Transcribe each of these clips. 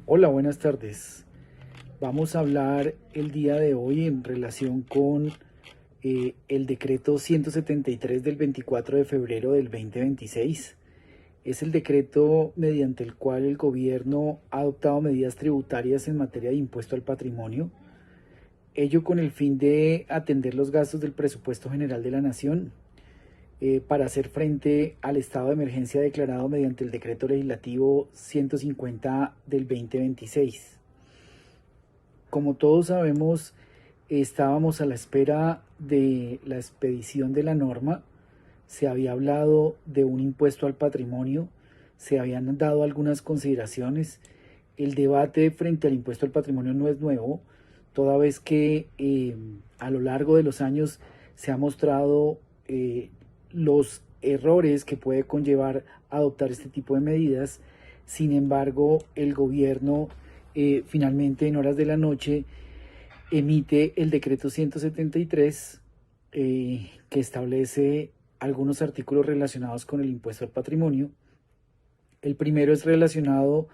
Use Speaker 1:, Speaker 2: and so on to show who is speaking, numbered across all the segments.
Speaker 1: Hola, buenas tardes. Vamos a hablar el día de hoy en relación con el decreto 173 del 24 de febrero del 2026. Es el decreto mediante el cual el gobierno ha adoptado medidas tributarias en materia de impuesto al patrimonio, ello con el fin de atender los gastos del presupuesto general de la Nación para hacer frente al estado de emergencia declarado mediante el decreto legislativo 150 del 2026. Como todos sabemos, estábamos a la espera de la expedición de la norma. Se había hablado de un impuesto al patrimonio, se habían dado algunas consideraciones. El debate frente al impuesto al patrimonio no es nuevo, toda vez que a lo largo de los años se ha mostrado los errores que puede conllevar adoptar este tipo de medidas. Sin embargo, el gobierno finalmente en horas de la noche emite el decreto 173 que establece algunos artículos relacionados con el impuesto al patrimonio. El primero es relacionado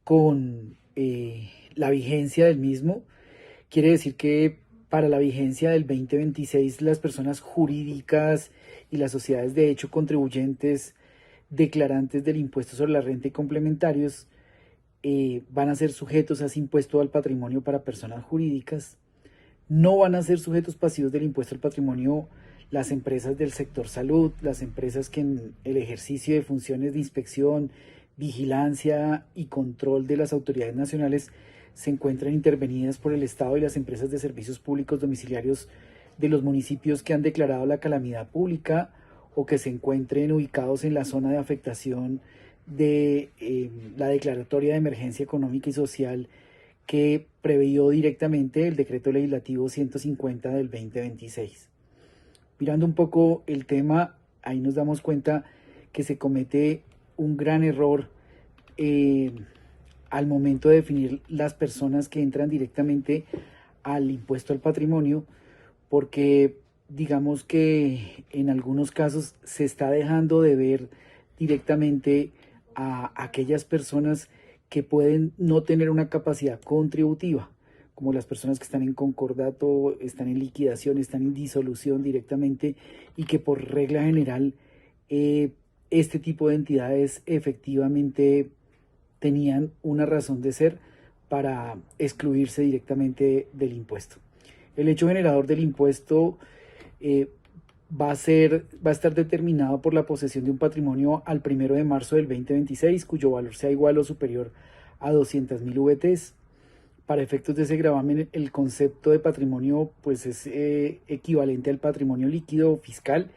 Speaker 1: con la vigencia del mismo. Quiere decir que para la vigencia del 2026 las personas jurídicas y las sociedades de hecho contribuyentes declarantes del impuesto sobre la renta y complementarios van a ser sujetos a ese impuesto al patrimonio para personas jurídicas. No van a ser sujetos pasivos del impuesto al patrimonio las empresas del sector salud, las empresas que en el ejercicio de funciones de inspección, vigilancia y control de las autoridades nacionales se encuentran intervenidas por el Estado, y las empresas de servicios públicos domiciliarios de los municipios que han declarado la calamidad pública o que se encuentren ubicados en la zona de afectación de la declaratoria de emergencia económica y social que previó directamente el decreto legislativo 150 del 2026. Mirando un poco el tema, ahí nos damos cuenta que se comete un gran error al momento de definir las personas que entran directamente al impuesto al patrimonio, porque digamos que en algunos casos se está dejando de ver directamente a aquellas personas que pueden no tener una capacidad contributiva, como las personas que están en concordato, están en liquidación, están en disolución directamente, y que por regla general este tipo de entidades efectivamente tenían una razón de ser para excluirse directamente del impuesto. El hecho generador del impuesto va a estar determinado por la posesión de un patrimonio al 1 de marzo del 2026, cuyo valor sea igual o superior a 200.000 VTs. Para efectos de ese gravamen, el concepto de patrimonio pues es equivalente al patrimonio líquido fiscal,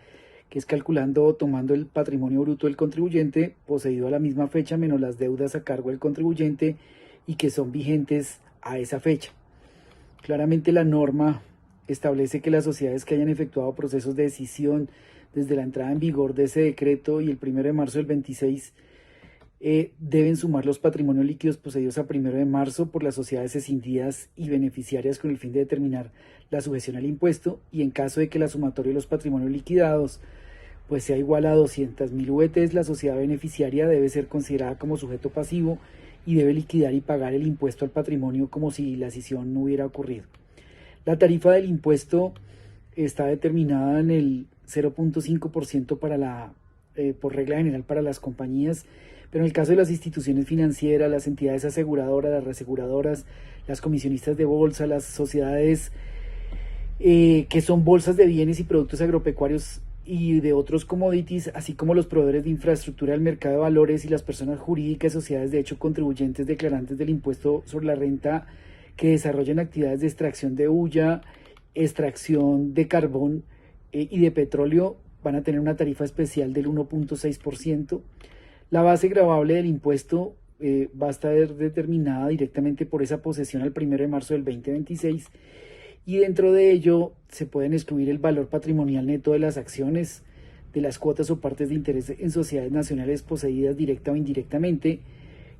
Speaker 1: que es calculando tomando el patrimonio bruto del contribuyente poseído a la misma fecha menos las deudas a cargo del contribuyente y que son vigentes a esa fecha. Claramente la norma establece que las sociedades que hayan efectuado procesos de decisión desde la entrada en vigor de ese decreto y el 1 de marzo del 26 deben sumar los patrimonios líquidos poseídos a 1 de marzo por las sociedades escindidas y beneficiarias con el fin de determinar la sujeción al impuesto, y en caso de que la sumatoria de los patrimonios liquidados pues sea igual a 200.000 VTs, la sociedad beneficiaria debe ser considerada como sujeto pasivo y debe liquidar y pagar el impuesto al patrimonio como si la escisión no hubiera ocurrido. La tarifa del impuesto está determinada en el 0.5% por regla general para las compañías, pero en el caso de las instituciones financieras, las entidades aseguradoras, las reaseguradoras, las comisionistas de bolsa, las sociedades que son bolsas de bienes y productos agropecuarios y de otros commodities, así como los proveedores de infraestructura del mercado de valores y las personas jurídicas, sociedades de hecho contribuyentes declarantes del impuesto sobre la renta que desarrollen actividades de extracción de hulla, extracción de carbón y de petróleo, van a tener una tarifa especial del 1.6%. La base gravable del impuesto va a estar determinada directamente por esa posesión al 1 de marzo del 2026, y dentro de ello se pueden excluir el valor patrimonial neto de las acciones, de las cuotas o partes de interés en sociedades nacionales poseídas directa o indirectamente.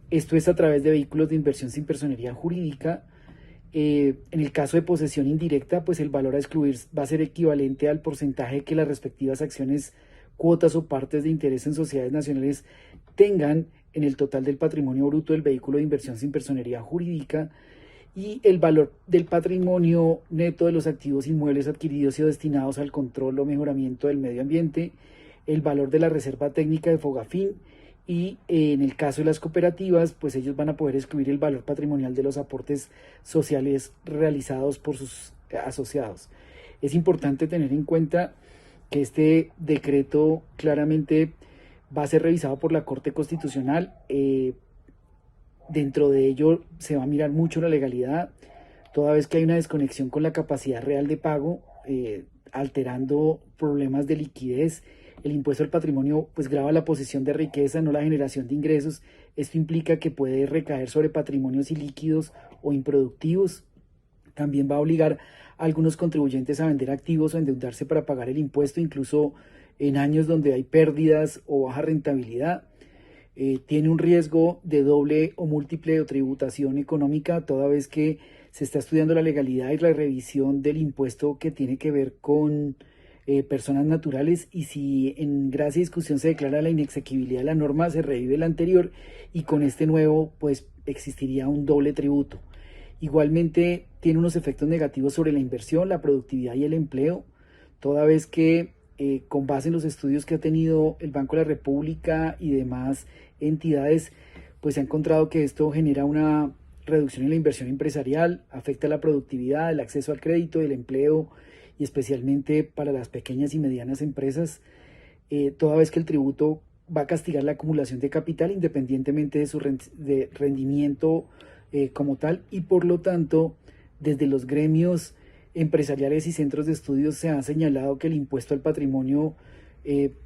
Speaker 1: Esto es a través de vehículos de inversión sin personería jurídica. En el caso de posesión indirecta, pues el valor a excluir va a ser equivalente al porcentaje que las respectivas acciones, cuotas o partes de interés en sociedades nacionales tengan en el total del patrimonio bruto del vehículo de inversión sin personería jurídica y el valor del patrimonio neto de los activos inmuebles adquiridos y destinados al control o mejoramiento del medio ambiente, el valor de la reserva técnica de Fogafín y en el caso de las cooperativas, pues ellos van a poder excluir el valor patrimonial de los aportes sociales realizados por sus asociados. Es importante tener en cuenta que este decreto claramente va a ser revisado por la Corte Constitucional. Dentro de ello se va a mirar mucho la legalidad, toda vez que hay una desconexión con la capacidad real de pago, alterando problemas de liquidez. El impuesto al patrimonio pues grava la posesión de riqueza, no la generación de ingresos. Esto implica que puede recaer sobre patrimonios ilíquidos o improductivos. También va a obligar a algunos contribuyentes a vender activos o endeudarse para pagar el impuesto, incluso en años donde hay pérdidas o baja rentabilidad. Tiene un riesgo de doble o múltiple tributación económica, toda vez que se está estudiando la legalidad y la revisión del impuesto que tiene que ver con personas naturales, y si en gracia y discusión se declara la inexequibilidad de la norma, se revive el anterior y con este nuevo pues existiría un doble tributo. Igualmente tiene unos efectos negativos sobre la inversión, la productividad y el empleo, toda vez que con base en los estudios que ha tenido el Banco de la República y demás entidades, pues se ha encontrado que esto genera una reducción en la inversión empresarial, afecta la productividad, el acceso al crédito, el empleo y especialmente para las pequeñas y medianas empresas, toda vez que el tributo va a castigar la acumulación de capital independientemente de su rendimiento como tal, y por lo tanto desde los gremios empresariales y centros de estudios se ha señalado que el impuesto al patrimonio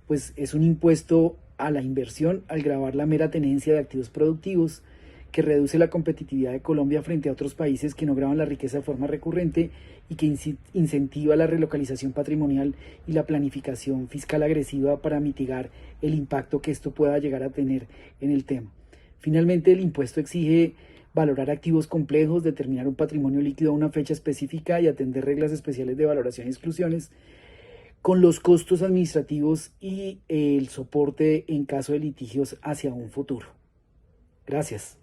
Speaker 1: pues es un impuesto a la inversión al gravar la mera tenencia de activos productivos, que reduce la competitividad de Colombia frente a otros países que no graban la riqueza de forma recurrente y que incentiva la relocalización patrimonial y la planificación fiscal agresiva para mitigar el impacto que esto pueda llegar a tener en el tema. Finalmente, el impuesto exige valorar activos complejos, determinar un patrimonio líquido a una fecha específica y atender reglas especiales de valoración y exclusiones, con los costos administrativos y el soporte en caso de litigios hacia un futuro. Gracias.